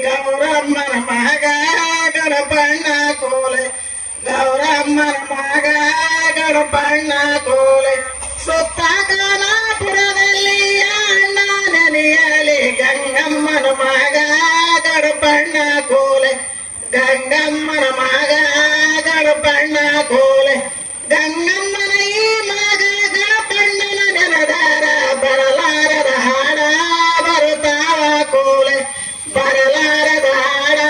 ಗೌರಮ್ಮನ ಮಗ ಗಣಪಣ್ಣ ಕೋಲೆ ಗೌರಮ್ಮನ ಮಗ ಗಣಪಣ್ಣ ಕೋಲೆ ಸುತ್ತ ಕಾನಾಪುರದಲ್ಲಿ ಅಣ್ಣ ನೆನೆಯಲಿ ಗಂಗಮ್ಮನ ಮಗ ಗಣಪಣ್ಣ ಕೋಲೆ ಗಂಗಮ್ಮನ ಮಗ ಗಣಪಣ್ಣ ಕೋಲೆ ಗಂಗಮ್ಮನ ಈ ಮಗ ಗಣಪಣ್ಣನ ನೆನದಾರ ಬರಲಾರದ ಹಾಡ ಬರುತ್ತಾವ ಕೋಲೆ ಬರಲಾರದ ಹಾಡ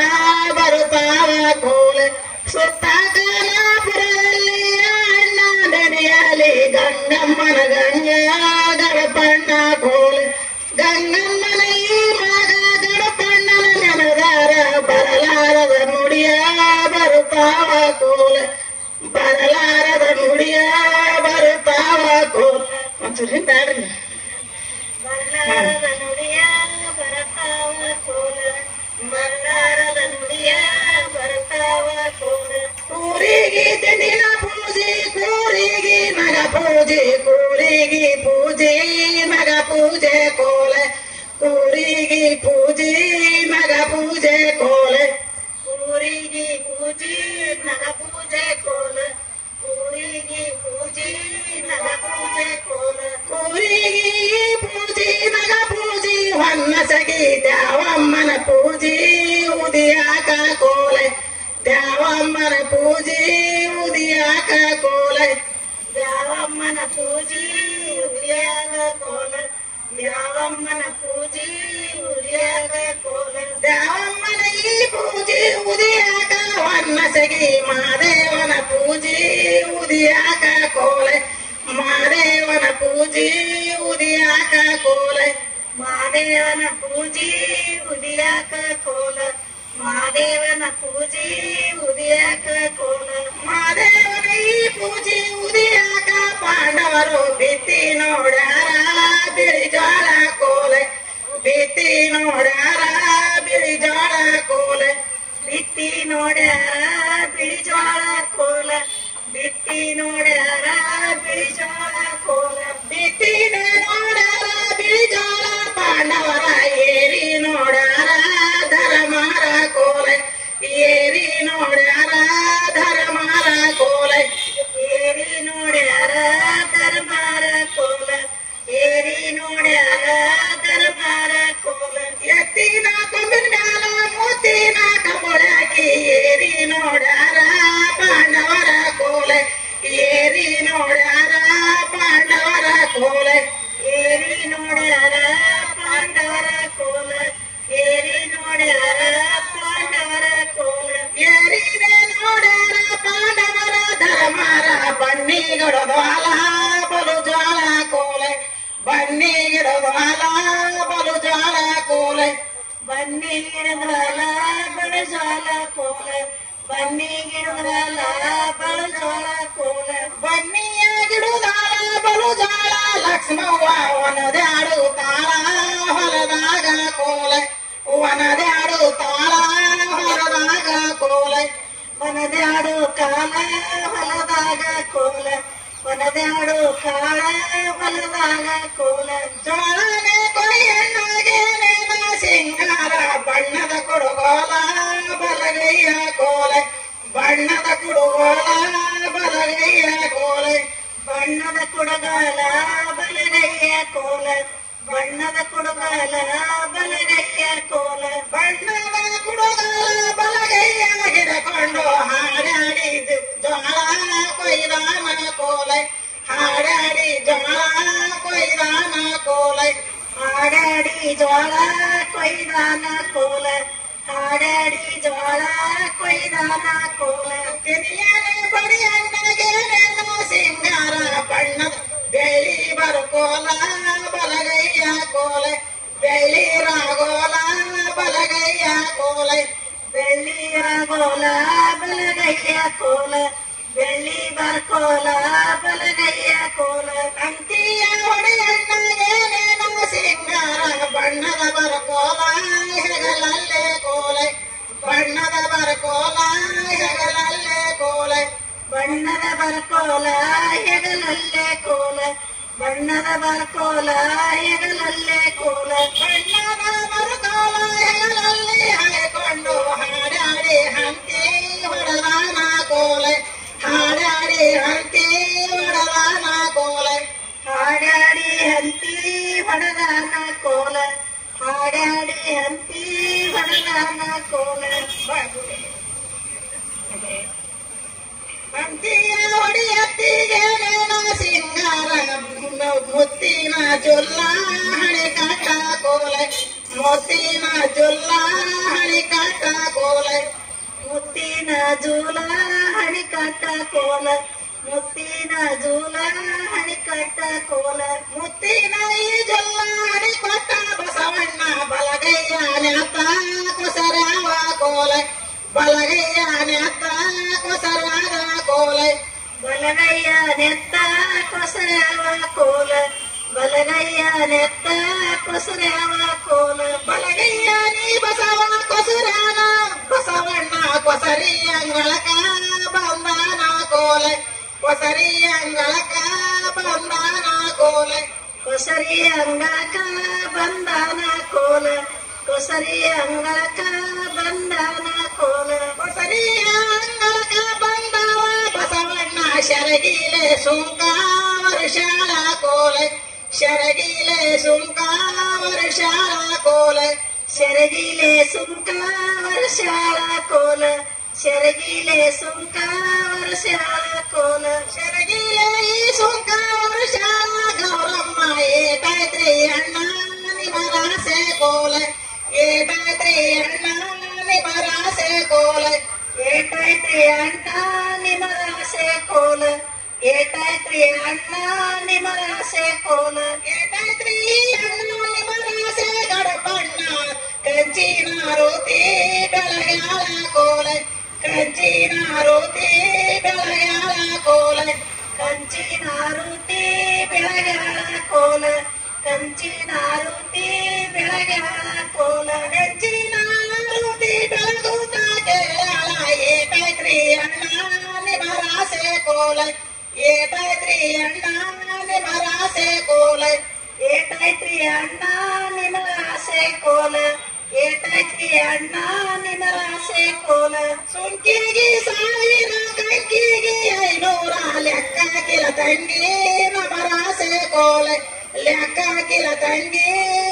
ಬರುತ್ತಾವ ಕೋಲೆ ಸುತ್ತ ಕಾನಾಪುರದಲ್ಲಿ ಅಣ್ಣ ನೆನೆಯಲಿ ಗಂಗಮ್ಮನ ಗಂಗ ಗಣಪಣ್ಣ ಕೋಲೆ ಗಂಗಮ್ಮನ ಈ ಮಗ ಗಣಪಣ್ಣನ ನೆನದಾರ ಬರಲಾರದ ನುಡಿಯ ಬರುತ್ತಾವ ಕೋಲೆ ಬರಲಾರದ ನುಡಿಯ ಬರುತ್ತಾವ ಕೋಲೆ ಒಂಚೂರು ಬ್ಯಾಡ್ರಿ ಬರಲಾರದ ನುಡಿಯ ಬರುತ್ತಾವ ಕೋಲೆ ಬರಲಾರದ ನುಡಿಯ ಬರುತ್ತಾವ ಕೋಲೆ ಕೂರಿಗೆ ದಿನ ಪೂಜೆ ಕೂರಿಗೆ ನಗ ಪೂಜೆ ಕೂರಿಗೆ ಪೂಜೆ ನಗ ಪೂಜೆ ಕೋಲೆ ಕೂರಿಗೆ ಪೂಜೆ ನಗ ಪೂಜೆ ಕೋಲೆ ಕೂರಿಗೆ ಪೂಜೆ ನಗ ಪೂಜೆ ಕೋಲೆ ಕೂರಿಗೆ ಪೂಜೆ ನಗ ಪೂಜೆ ಕೋಲೆ ಕೂರಿಗೆ ಪೂಜೆ ನಗ ಪೂಜೆ ಹೊನ್ನಸಗಿ ದ್ಯಾವಮ್ಮನ ಪೂಜೆ ಉದಿಯಾಕ ಕೋಲೆ ದ್ಯಾವಮ್ಮನ ಪೂಜೆ ಉದಿಯಾಕ ಕೋಲೆ ದ್ಯಾವಮ್ಮನ ಪೂಜೆ ಉದಿಯಾಕ ಕೋಲೆ ದ್ಯಾವಮ್ಮನ ಪೂಜೆ ಉದಿಯಾಕ ಕೋಲೆ ದ್ಯಾವಮ್ಮನ ಈ ಪೂಜೆ ಉದಿಯಾಕ ಹೊನ್ನಸಗಿ ಮಾದೇವನ ಪೂಜೆ ಉದಿಯಾಕ ಕೋಲೆ ಮಾದೇವನ ಪೂಜೆ ಉದಿಯಾಕ ಕೋಲೆ ಮಾದೇವನ ಪೂಜೆ ಉದಿಯಾಕ ಕೋಲೆ ಮಾದೇವನ ಪೂಜೆ ಉದಿಯಾಕ ಕೋಲೆ ಮಾದೇವನ ಈ ಪೂಜೆ ಉದಿಯಾಕ ಪಾಂಡವರು ಬಿತ್ತಿ ನೋಡ್ಯಾರ ಬಿಳಿ ಜೋಳ ಕೋಲೆ ಬಿತ್ತಿ ನೋಡ್ಯಾರ ಬಿಳಿ ಜೋಳ ಕೋಲೆ ಬಿತ್ತಿ ನೋಡ್ಯಾರ ಬಿಳಿ ಜೋಳ ಕೋಲೆ ಬಿತ್ತಿ ನೋಡ್ಯಾರ ಬಿಳಿ ಜೋಳ ಕೋಲೆ ಬಿತ್ತಿ ನೋಡ್ಯಾರ ಬಿಳಿ ಜೋಳ ಪಾಂಡವರ ಏರಿ ನೋಡ್ಯಾರ ಧರ್ಮಾರ ಕೋಲೆ ಏರಿ ನೋಡ್ಯಾರ ಧರ್ಮಾರ ಕೋಲೆ ಏರಿ ನೋಡ್ಯಾರ ಧರ್ಮಾರ ಕೋಲೆ ಏರಿ ನೋಡ್ಯಾರ ಧರ್ಮಾರ ಕೋಲೆ ಎತ್ತಿನ ಕೊಂಬಿನ ಮ್ಯಾಲ ಮೂತಿನ ಕಬಳಾಕಿ ಏರಿ ನೋಡ್ಯಾರ ಪಾಂಡವರ ಕೋಲೆ ಏರಿ ನೋಡ್ಯಾರ ಪಾಂಡವರ ಕೋಲೆ ಏರಿ ನೋಡ್ಯಾರ ಪಾಂಡವರ ಕೋಲೆ ಏರಿ ನೋಡ್ಯಾರ ಪಾಂಡವರ ಕೋಲೆ ಏರಿನೇ ನೋಡ್ಯಾರ ಪಾಂಡವರ ಧರ್ಮಾರ ಬನ್ನಿಗಿಡದ್ವಾಲ ಬಲು ಜ್ವಾಲ ಕೋಲೆ ಬನ್ನಿಗಿಡದ್ವಾಲ ಬಲು ಜ್ವಾಲ ಕೋಲೆ ಬನ್ನಿಗಿಡದ್ವಾಲ ಬಲು ಜ್ವಾಲ ಕೋಲೆ ಬನ್ನಿಗಿಡದ್ವಾಲ ಬಲು ಜ್ವಾಲ ಕೋಲೆ ಬನ್ನಿಯ ಗಿಡುದಾಳ ಬಲು ಜ್ವಾಲ ಲಕ್ಷ್ಮವ್ವ ಒನದ್ಯಾಡು ತಾಳ ಹೊಲದಾಗ ಕೋಲೆ ಒನದ್ಯಾಡು ತಾಳ ಹೊಲದಾಗ ಕೋಲೆ ಒನದ್ಯಾಡು ಕಾಲ ಹೊಲದಾಗ ಕೋಲೆ ಒನದ್ಯಾಡು ಕಾಳ ಹೊಲದಾಗ ಕೋಲೆ ಜೋಳನೆ ಕೊಯ್ಯಣ್ಣಗೆ ನೇಮ ಸಿಂಗಾರ ಬಣ್ಣದ ಕುಡುಗೋಲ ಬಲಗೈಯ ಕೋಲೆ ಬಣ್ಣದ ಕುಡುಗೋಲ ಬಲಗೈಯ ಕೋಲೆ ಬಣ್ಣದ ಕುಡುಗಾಲ ಬಲಗೈಯ ಕೋಲೆ ಬಣ್ಣದ ಕುಡುಗಾಲ ಬಲಗೈಯ ಕೋಲೆ ಬಣ್ಣದ ಕುಡುಗಾಲ ಬಲಗೈಯ ಹಿಡಕೊಂಡು ಹಾಡಾಡಿ ಜೋಳ ಕೊಯ್ದಾನ ಕೋಲೆ ಹಾಡಾಡಿ ಜೋಳ ಕೊಯ್ದಾನ ಕೋಲೆ ಹಾಡಾಡಿ ಜೋಳ ಕೊಯ್ದಾನ ಕೋಲೆ ಹಾಡಾಡಿ ಜೋಳ ಕೊಯ್ದಾನ ಕೋಲೆ ತಿರಿಯನೆ ಬಡಿಯಣ್ಣಗೆ ನೆನ್ನ ಸಿಂಗಾರ ಬಣ್ಣದ ಬೆಳಿ ಬರ್ಕೋಲ ಬಲಗೈಯ ಕೋಲೆ ಬೆಳ್ಳಿ ರಾಗೋಲ ಬಲಗೈಯ ಕೋಲೆ ಬೆಳ್ಳಿ ರಾಗೋಲ ಬಲಗೈಯ ಕೋಲೆ ಬೆಳ್ಳಿ ಬರ್ಕೋಲ ಬಲಗೈಯ ಕೋಲೆ ಅಂತಿಯ ಹೊಡೆಯಣ್ಣಗೆ ನೇನು ಸಿಂಗಾರ ಬಣ್ಣದ ಬರ್ಕೋಲ ಹೆಗಲಲ್ಲೇ ಕೋಲೆ ಬಣ್ಣದ ಬರ್ಕೋಲ ಹೆಗಲಲ್ಲೇ ಕೋಲೆ ಬಣ್ಣದ ಬರ್ಕೋಲ ಹೆಗಲಲ್ಲೇ ಕೋಲೆ ಬಣ್ಣದ ಬರ್ಕೋಲ ಹೆಗಲಲ್ಲೇ ಕೋಲೆ ಬಣ್ಣದ ಬರ್ಕೋಲ ಹೆಗಲಲ್ಲೇ ಕೋಲ ಹಾಡಾಡಿ ಹಂಪಿ ಹೊಡೆದಾನ ಕೋಲ ಹಂಪಿಯ ಹೊಡೆಯತ್ತಿಗೆ ಸಿಂಗಾರ ಮುತ್ತಿನ ಜೊಲ್ಲ ಹಣೆ ಕಾಟ ಕೋಲ ಮುತ್ತಿನ ಜೊಲ್ಲ ಹಣಿ ಕಾಟ ಕೋಲ ಮುತ್ತಿನ ಜೂಲ ಹಣಿ ಕಾಟ ಕೋಲ ಮುತ್ತಿನ ಜೂಲ ಹಣಿ ಕಾಟ ಕೋಲ ಮುತ್ತಿನ ಈ ಜೊಲ್ಲ ಹಣಿ ಕಾಟ ಬಸವಣ್ಣ ಬಲಗೈಯ ನೆತ್ತ ಕೊಸರಾವ ಕೋಲ ಬಲಗೈಯ ನೆತ್ತ ಕೊಸರಾದ ಕೋಲ ಬಲಗೈಯ ನೆತ್ತ ಕೊಸರಾವ ಕೋಲ ಬಲಗೈಯ ನೆತ್ತ ಕೊಸರಾವ ಕೋಲ ಬಲಗೈಯ ನೀ ಬಸವ ಕೊಸರಾನ ಬಸವಣ್ಣ ಕೊಸರಿಯಂಗಳಕ ಬಂದಾನ ಕೋಲ ಕೊಸರಿಯಂಗಳಕ ಬಂದಾನ ಕೋಲ ಕೊಸರಿಯಂಗಳಕ ಬಂದಾನ ಕೋಲ ಕೊಸರಿಯಂಗಳಕ ಬಂದಾನ ಕೋಲ ಕೊಸರಿಯಂಗಳಕ ಬಂದವ ಬಸವಣ್ಣ ಶರಗಿಲೆ ಸುಂಕ ವರ್ಷಾಳ ಕೋಲ ಶರಗಿಲೆ ಸುಂಕ ವರ್ಷಾಳ ಕೋಲ ಶರಗಿಲೆ ಸುಂಕ ವರ್ಷಾಳ ಕೋಲ ಶರಗಿಲೆ ಸುಂಕ ವರ್ಷಾಳ ಕೋಲ ಶರಗಿಲೆ ಈ ಸುಂಕ ವರ್ಷಾಳ ಗೌರಮ್ಮ ಏಟಾಯ್ತ್ರಿ ಅಣ್ಣ ನಿಮರಾಸೆ ಕೋಲ ಏಟಾಯ್ತ್ರಿ ಅಣ್ಣ ನಿಮರಾಸೆ ಕೋಲ ಏಟಾಯ್ತ್ರಿ ಅಣ್ಣ ನಿಮರಾಸೆ ಕೋಲ ಏಟಾಯ್ತ್ರಿ ಅಣ್ಣ ನಿಮರಾಸೆ ಕೋಲ ಏಟಾಯ್ತ್ರಿ ಅಣ್ಣ ನಿಮರಾಸೆ ಗಡಪಣ್ಣ ಕಂಚಿನ ರೋತಿ ಬೆಳಗಾಲ ಕೋಲ ಕಂಚಿನ ರೋತಿ ಬೆಳಗಾಲ ಕೋಲ ಕಂಚಿನ ರೋತಿ ಬೆಳಗಾಲ ಕೋಲ ಕಂಚಿನ ರೋತಿ ಬೆಳಗಾಲ ಕೋಲ ಕಂಚಿನ ರೋತಿ ಬೆಳಗುತ್ತ ಕೇಳಾಳ ಏಟಾಯ್ತ್ರಿ ಅಣ್ಣ ನಿಮರಾಸೆ ಕೋಲ ಏಟಾಯ್ತ್ರಿ ಅಣ್ಣ ನಿಮರಾಸೆ ಕೋಲ ಏಟಾಯ್ತ್ರಿ ಅಣ್ಣ ನಿಮರಾಸೆ ಕೋಲ ಏಟಾಯ್ತ್ರಿ ಅಣ್ಣ ನಿಮರಾಸೆ ಕೋಲ ಸುಂಕಿಗೆ 1000 ಕಂಕಿಗೆ 500 ಲೆಕ್ಕಾಕಿಲ ತಂಗಿ ನಮರಾಸೆ ಕೋಲ ಲೆಕ್ಕಾಕಿಲ ತಂಗಿ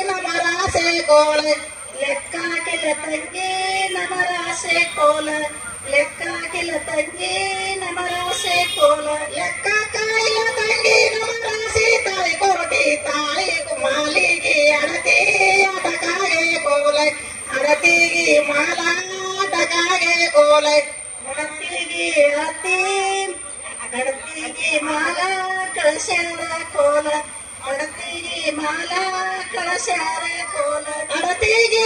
ನಮರಾಸೆ ಕೋಲ ಲೆಕ್ಕಾಕಿಲ ತಂಗಿ ನಮರಾಸೆ ಕೋಲ ಲೆಕ್ಕಾಕಿಲ ತಂಗಿ ನಮರಾಸೆ ಕೋಲ ಲೆಕ್ಕಾಕಿಲ ತಂಗಿ ನಮರಾಸೆ ತಾಳಿ ಕೋಟಿ ತಾಳಿ ಮಾಲಿಗೆ ಅಡತಿ ಅಟಕಾಗೆ ಕೋಲ ಅಡತಿಗೆ ಮಾಲ ಅಟಕಾಗೆ ಕೋಲ ಅಡತಿಗೆ ಅಡತಿ ಅಡತಿಗೆ ಮಾಲ ಕಳಶಾರ ಕೋಲ ಅಡತಿಗೆ ಮಾಲ ಕಳಶಾರ ಕೋಲ ಅಡತಿಗೆ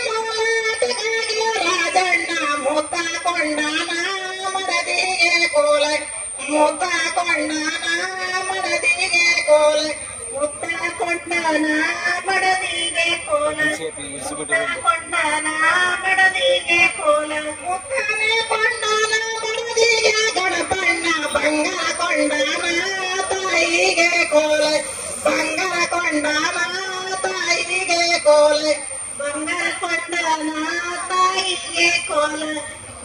ಮಾಲ ಅಟಕಾಗೆ ರಾಜಣ್ಣ ಮುತ್ತ ಕೊಂಡಾನ ಮಡದಿಗೆ ಕೋಲ ಮುತ್ತ ಕೊಂಡಾನ ಮಡದಿಗೆ ಕೋಲ ಮುತ್ತ ಕೊಂಡಾನ ಮಡದಿಗೆ ಕೋಲ ಮುತ್ತ ಕೊಂಡಾನ ಮಡದಿಗೆ ಕೋಲ ಮುತ್ತನೆ ಕೊಂಡಾನ ಮಡದಿಗೆ ಗಣಪಣ್ಣ ಬಂಗಾರ ಕೊಂಡಾನ ತಾಯಿಗೆ ಕೋಲ ಬಂಗಾರ ಕೊಂಡಾನ ತಾಯಿಗೆ ಕೋಲ ಬಂಗಾರ ಕೊಂಡಾನ ತಾಯಿಗೆ ಕೋಲ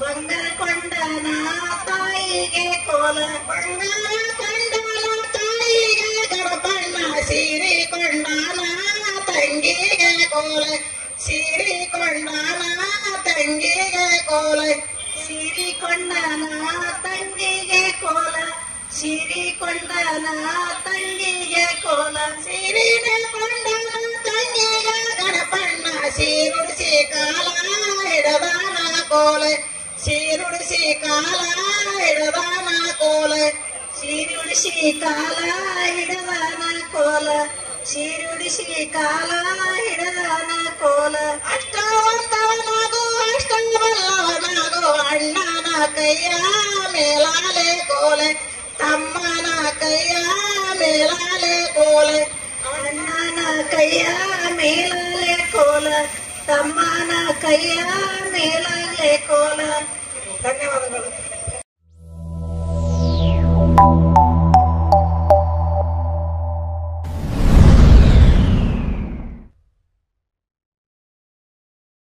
ಬಂಗಾರ ಕೊಂಡಾನ ತಾಯಿಗೆ ಕೋಲ ಬಂಗಾರ ಕೊಂಡಾನ ತಾಯಿಗೆ ಗಣಪಣ್ಣ ಸೀರೆ ಕೊಂಡಾನ ತಂಗಿಗೆ ಕೋಲ ಸೀರೆ ಕೊಂಡಾನ ತಂಗಿಗೆ ಕೋಲ ಸೀರೆ ಕೊಂಡಾನ ತಂಗಿಗೆ ಕೋಲ ಸೀರೆ ಕೊಂಡಾನ ತಂಗಿಗೆ ಕೋಲ ಸೀರೆ ಕೊಂಡಾನ ತಂಗಿಗೆ ಗಣಪಣ್ಣ ಸೀರುಡಿಸಿ ಕಾಲ ಹಿಡದಾನ ಕೋಲ ಸೀರುಡಿಸಿ ಕಾಲ ಹಿಡದಾನ ಕೋಲ ಸೀರುಡಿಸಿ ಕಾಲ ಹಿಡದಾನ ಕೋಲ ಸೀರುಡಿಸಿ ಕಾಲ ಹಿಡದಾನ ಕೋಲ ಅಷ್ಟವಂತವನಾಗು ಅಷ್ಟಬಲ್ಲವನಾಗು ಅಣ್ಣನ ಕೈಯ ಮೇಲಾಲೆ ಕೋಲೆ ತಮ್ಮನ ಕೈಯ ಮೇಲಾಲೆ ಕೋಲೆ ಅಣ್ಣನ ಕೈಯ ಮೇಲಾಲೆ ಕೋಲ ತಮ್ಮನ ಕೈಯ ಮೇಲಾಲೆ ಕೋಲ ಧನ್ಯವಾದಗಳು.